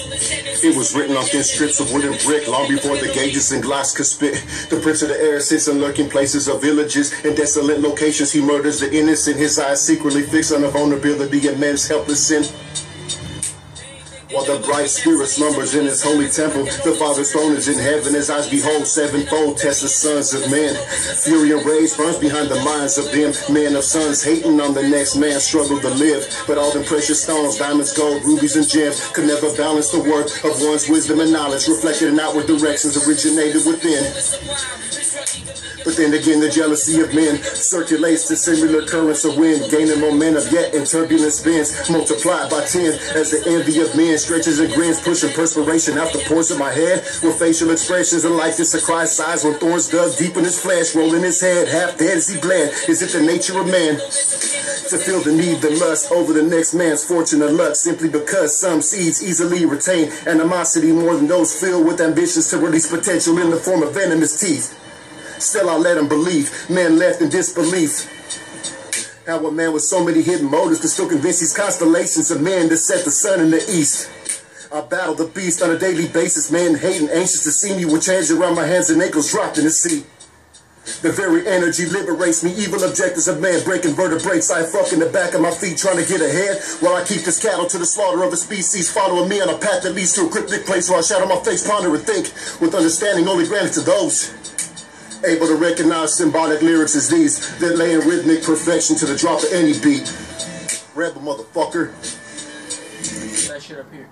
It was written on thin strips of wooden brick long before the gauges and glass could spit. The prince of the air sits in lurking places of villages and desolate locations. He murders the innocent, his eyes secretly fixed on the vulnerability of men's helpless sin. While the bright spirit slumbers in his holy temple, the Father's throne is in heaven. His eyes behold sevenfold, test the sons of men. Fury and rage burns behind the minds of them. Men of sons hating on the next man's struggle to live. But all them precious stones, diamonds, gold, rubies, and gems could never balance the worth of one's wisdom and knowledge, reflected in outward directions originated within. But then again, the jealousy of men circulates to similar currents of wind, gaining momentum, yet in turbulence spins, multiplied by 10 as the envy of men stretches and grins, pushing perspiration out the pores of my head, with facial expressions and likeness to Christ's size when thorns dug deep in his flesh, rolling his head, half dead as he bled. Is it the nature of man to feel the need, the lust over the next man's fortune or luck, simply because some seeds easily retain animosity more than those filled with ambitions to release potential in the form of venomous teeth? Still I let him believe, man left in disbelief. How a man with so many hidden motives can still convince these constellations of men to set the sun in the east. I battle the beast on a daily basis, man hating, anxious to see me with chains around my hands and ankles dropped in the sea. The very energy liberates me, evil objectives of man breaking vertebrae. I fuck in the back of my feet trying to get ahead, while I keep this cattle to the slaughter of a species, following me on a path that leads to a cryptic place where I shadow my face, ponder and think, with understanding only granted to those able to recognize symbolic lyrics as these that lay in rhythmic perfection to the drop of any beat. rebEL, motherfucker. That shit up here.